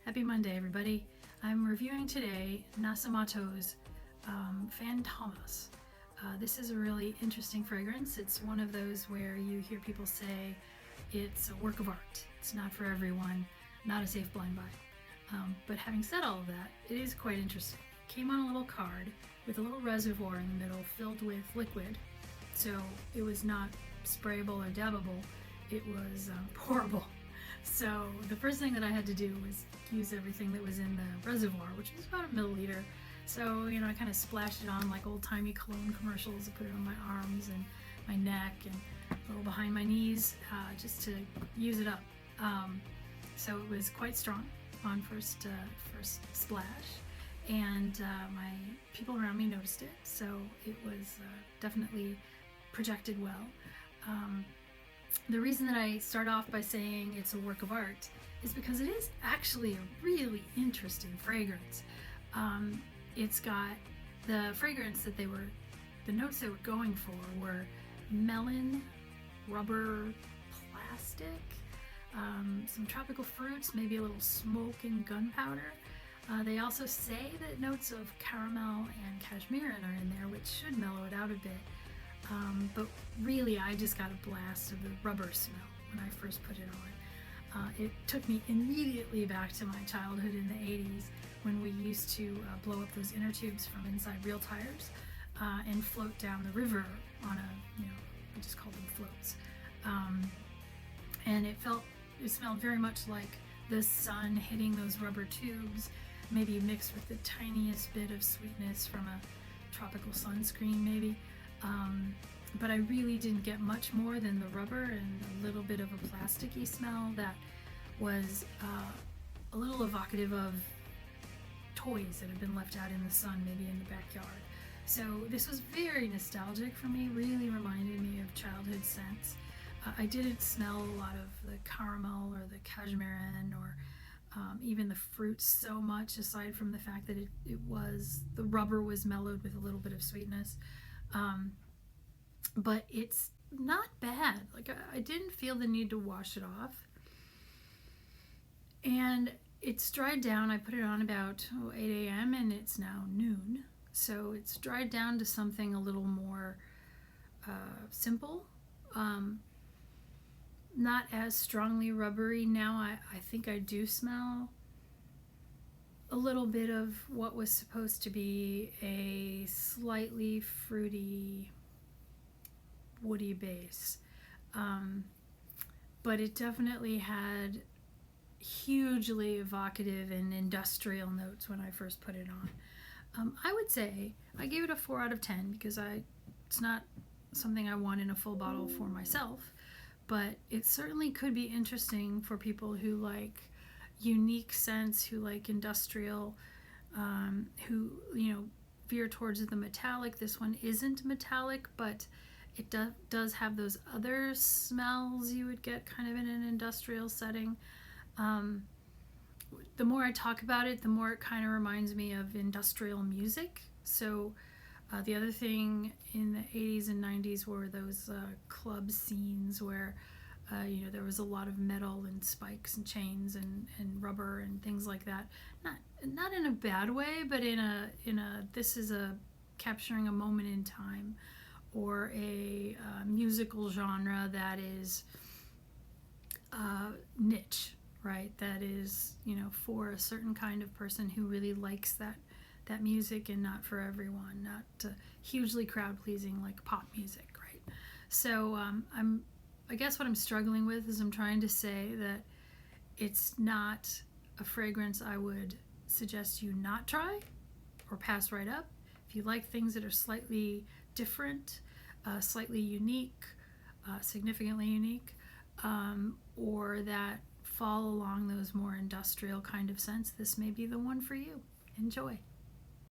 Happy Monday, everybody. I'm reviewing today Nasomatto's Fantomas. This is a really interesting fragrance. It's one of those where you hear people say it's a work of art. It's not for everyone, not a safe blind buy. But having said all of that, it is quite interesting. It came on a little card with a little reservoir in the middle filled with liquid. So it was not sprayable or dabbable. It was pourable. So the first thing that I had to do was use everything that was in the reservoir, which was about a milliliter. So, I kind of splashed it on like old-timey cologne commercials. I put it on my arms and my neck and a little behind my knees, just to use it up. So it was quite strong on first splash, and my people around me noticed it. So it was definitely projected well. The reason that I start off by saying it's a work of art is because it is actually a really interesting fragrance. It's got the fragrance that the notes they were going for were melon, rubber, plastic, some tropical fruits, maybe a little smoke and gunpowder. They also say that notes of caramel and cashmerean are in there, which should mellow it out a bit. But really, I just got a blast of the rubber smell when I first put it on. It took me immediately back to my childhood in the 80s when we used to blow up those inner tubes from inside real tires and float down the river on we just called them floats. And it smelled very much like the sun hitting those rubber tubes, maybe mixed with the tiniest bit of sweetness from a tropical sunscreen maybe. But I really didn't get much more than the rubber and a little bit of a plasticky smell that was a little evocative of toys that had been left out in the sun, maybe in the backyard. So this was very nostalgic for me, really reminded me of childhood scents. I didn't smell a lot of the caramel or the cashmerean or even the fruits so much, aside from the fact that the rubber was mellowed with a little bit of sweetness. But it's not bad. Like, I didn't feel the need to wash it off. And it's dried down. I put it on about 8 a.m. and it's now noon. So it's dried down to something a little more simple. Not as strongly rubbery. Now I think I do smell a little bit of what was supposed to be a slightly fruity, woody base. But it definitely had hugely evocative and industrial notes when I first put it on. I would say I gave it a 4 out of 10 because it's not something I want in a full bottle for myself, but it certainly could be interesting for people who like unique scents, who like industrial, who veer towards the metallic. This one isn't metallic, but it does have those other smells you would get kind of in an industrial setting. The more I talk about it, the more it kind of reminds me of industrial music. So the other thing in the 80s and 90s were those club scenes where there was a lot of metal and spikes and chains and rubber and things like that. Not in a bad way, but in a this is a capturing a moment in time, or a musical genre that is niche, right? That is, for a certain kind of person who really likes that music, and not for everyone, not hugely crowd pleasing like pop music, right? So I guess what I'm struggling with is I'm trying to say that it's not a fragrance I would suggest you not try or pass right up. If you like things that are slightly different, slightly unique, significantly unique, or that fall along those more industrial kind of scents, this may be the one for you. Enjoy.